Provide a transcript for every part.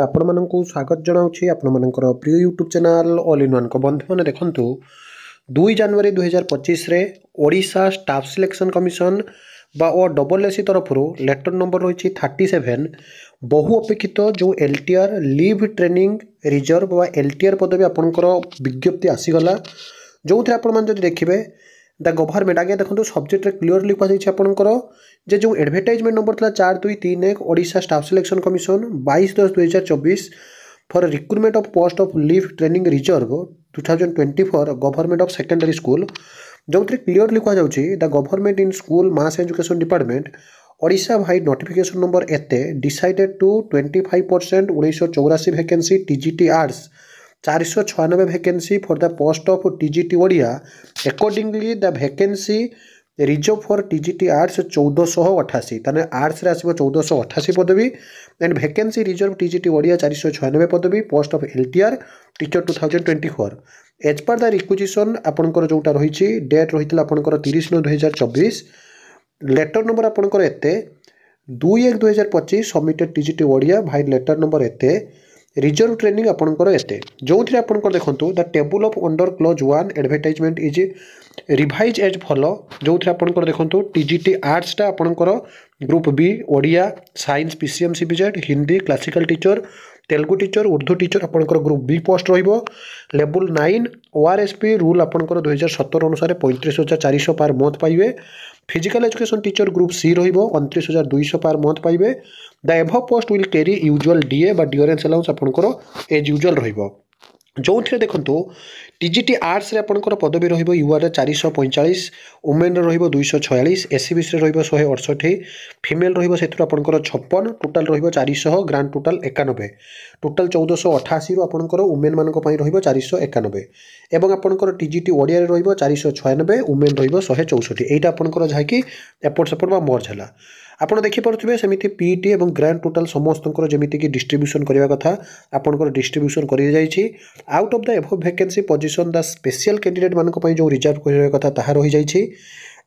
आपण मानकु स्वागत जनाऊँगी आपण मानकर प्रिय YouTube channel all in one को बंधु मैंने देखंतु 2 जनवरी 2025 रे ओडिशा स्टाफ सिलेक्शन कमिशन बा OSSC तरफ लेटर नंबर रही 37 बहु अपेक्षित जो LTR लीव ट्रेनिंग रिजर्व बा LTR पदवी आपंकर विज्ञप्ति आसीगला जो थे आपण मैंने देखिए द गवर्नमेंट आगे देखो सब्जेक्ट क्लीयरली कहर जे जो एडवर्टाइजमेंट नंबर था 4231 Odisha staff selection commission 22/10/2024 for recruitment of post of leave training reserve 2024 government of secondary school जो क्लीयरली कहुँ the government in school mass education department Odisha भाई नोटिफिकेशन नंबर एते decided to 25% 1984 vacancy TGT arts 496 vacancy for the post of TGT Odia accordingly the vacancy reserve for TGT arts 1488 ताने arts रे आसीबो 1488 पदवी and vacancy reserve TGT Odia 496 पदवी post of LTR teacher 2024 as per the requisition आपनकर जोटा रही date रही आपनकर 30/9/2024 लेटर नंबर आपनकर एते 2/1/2025 सबमिटेड TGT ओडिया भाई लेटर नंबर एते रिजर्व ट्रेनिंग आपनकर एते जो थी आपनकर देखंतु the table of under clause 1 advertisement is revise as follow जो थी आपनकर देखंतु TGT आर्ट्स टा आपनकर group B Odia science PCM CBZ Hindi classical teacher Telugu teacher Urdu teacher आपनकर ग्रुप बी पोस्ट रहिबो लेवल 9 ORSP रूल आपनकर 2017 अनुसार 35,400 पर मंथ पाइबे physical education teacher group C रहिबो 29,200 पर मंथ पाइबे the above post will carry usual DA बा डियरेंस अलाउंस आपनकर एज यूजुअल रहिबो जो थे देखो TGT आर्ट्स रे आपनकर पदवी रहिबो UR 445 वुमेन रहिबो 246 SCBC रे रहिबो 168 फीमेल रहिबो सेथुर आपनकर 56 टोटल रहिबो 400 ग्रांड टोटल 91 टोटल 1488 रु आपनकर वुमेन मानक पई रहिबो 491 एवं आपनकर TGT ओडिया रे रहिबो 496 वुमेन रहिबो 164 एटा आपनकर जहा कि एपोर्ट सपोर्ट बा मर्ज हला आपण देखि पड़ुथिबे सेमिति PET एवं ग्रांड टोटल समस्तंकर जेमिति कि डिस्ट्रीब्यूशन करिवा कथा आपनकर डिस्ट्रीब्यूशन करि जाइछि out of the above vacancy position the special candidate मानक पई जो रिजर्व करिवा कथा ताहा रहि जाइछि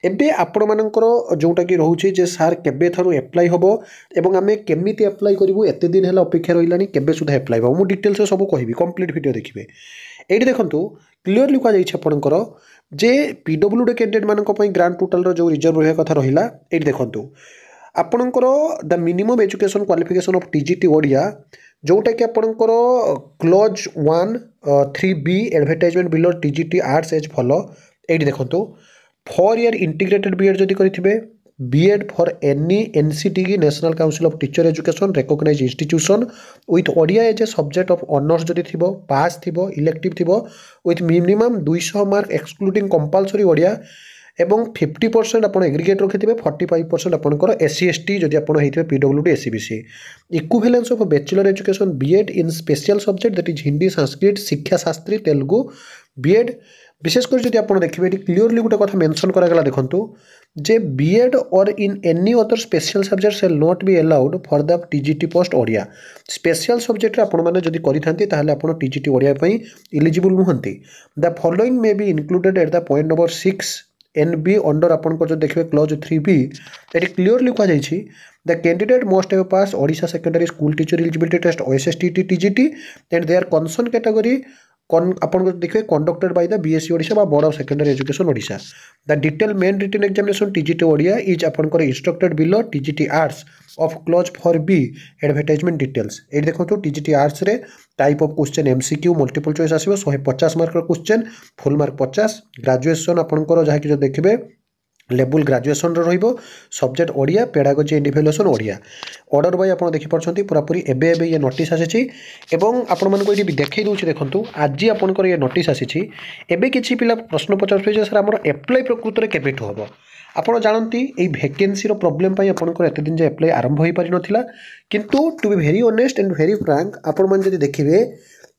एबे आपण मानकर जोटा कि रहउछि जे सार केबे थरु अप्लाई होबो एवं आमे केमिति अप्लाई करिवु एते दिन हेला अपेक्षा रहिलानी केबे सुधा अप्लाई होबो मु डिटेल्स से सब कहिबि कंप्लीट वीडियो देखिबे एठी देखंतु क्लियरली कह जाइछि आपनकर जे PWD कैंडिडेट मानक पई ग्रांड टोटल रो जो रिजर्व रहिवा कथा रहिला एठी देखंतु आपणकर the minimum education qualification of TGT Odia जोटा कि आपणकर clause 1 3B advertisement below TGT arts as follow एटी देखंतु 4 ईयर इंटीग्रेटेड BEd जदि करिथिबे BEd for any NCTE national council of teacher education recognised institution with Odia as a subject of honours जदि थिबो pass थिबो इलेक्टिव थिबो with minimum 200 mark excluding compulsory Odia एवं 50% आप एग्रीगेट रखिथे 45% आपंकर SC ST जदि आप PWD SCBC equivalence of bachelor education BEd in special subject that is Hindi Sanskrit शिक्षा शास्त्री तेलुगु BEd विशेषकर जदि आप देखिए क्लीयरली गोटे कथा मेंशन करागला देखंतु जे BEd or in any other special subject shall not be allowed for the TGT post Odia special subject आपण माने जदि करिथांती ताहाले आपण TGT ओडिया पई एलिजिबल नुहंती the following may be included at the point number 6 NB under आपन जो देखिए क्लोज 3B एटी क्लीयरली कह जाइछि the candidate must have pass Odisha secondary school teacher eligibility test OSSTT TGT and their concern category आपन देखिए conducted by the BSc Odisha बा board of secondary education Odisha the detail main written examination TGT Odia is आपन instructed below TGT arts of clause 4B advertisement details ये देखो TGT arts रे type of question MCQ multiple choice आसीबो 150 mark question full mark 50 graduation आपनकर जहा कि जो देखिबे लेवल ग्रेजुएशन रहिबो subject Odia pedagogy and evaluation Odia order by आपण देखि परछंती पूरा पूरी एबे एबे ये नोटिस आसीछि एवं आपण मानको एठी देखै दोछि देखंतु आज आपनकर ये नोटिस आसीछि एबे किछि पिला प्रश्न पचारछै जे सर हमर अप्लाई प्रकृत रे केबेठो होबो आपण जानती ए वैकेंसी रो प्रॉब्लम पई आपनकर एते दिन जे अप्लाई आरंभ होई पारि नथिला किंतु to be very honest and very frank आपण मन जदि देखिबे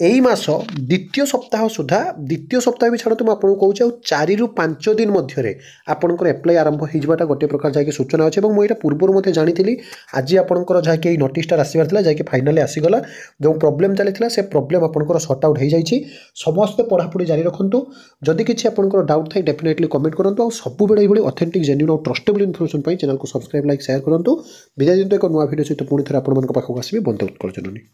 एई मास द्वितीय सप्ताह सुधा द्वितीय सप्ताह भी छाड़ आपको कौच 4 रु 5 दिन मध्य आपंकर एप्लाई आरंभ होता गोटे प्रकार जहाँकि सूचना अच्छे और मुझे पूर्व जानी आज आपंकर जहाँकि नोटिसटा आसबार जहाँकि फाइनाली आसीगला जो प्रोब्लेम चली से प्रोब्लेम आपंकर सर्ट आउट हो जाए समस्त पढ़ापढ़ी जारी रखुँ जदि किसी आपंकर डाउट थाए डेफिनेटली कमेंट करूँ और सब ये ऑथेंटिक जेन्युइन और ट्रस्टेबल इनफॉरमेशन चैनल को सब्सक्राइब लाइक शेयर करूँ विदाय दिन एक नुआ वीडियो सहित पुणी थे आपको आसबि बंद उत्कल जननी।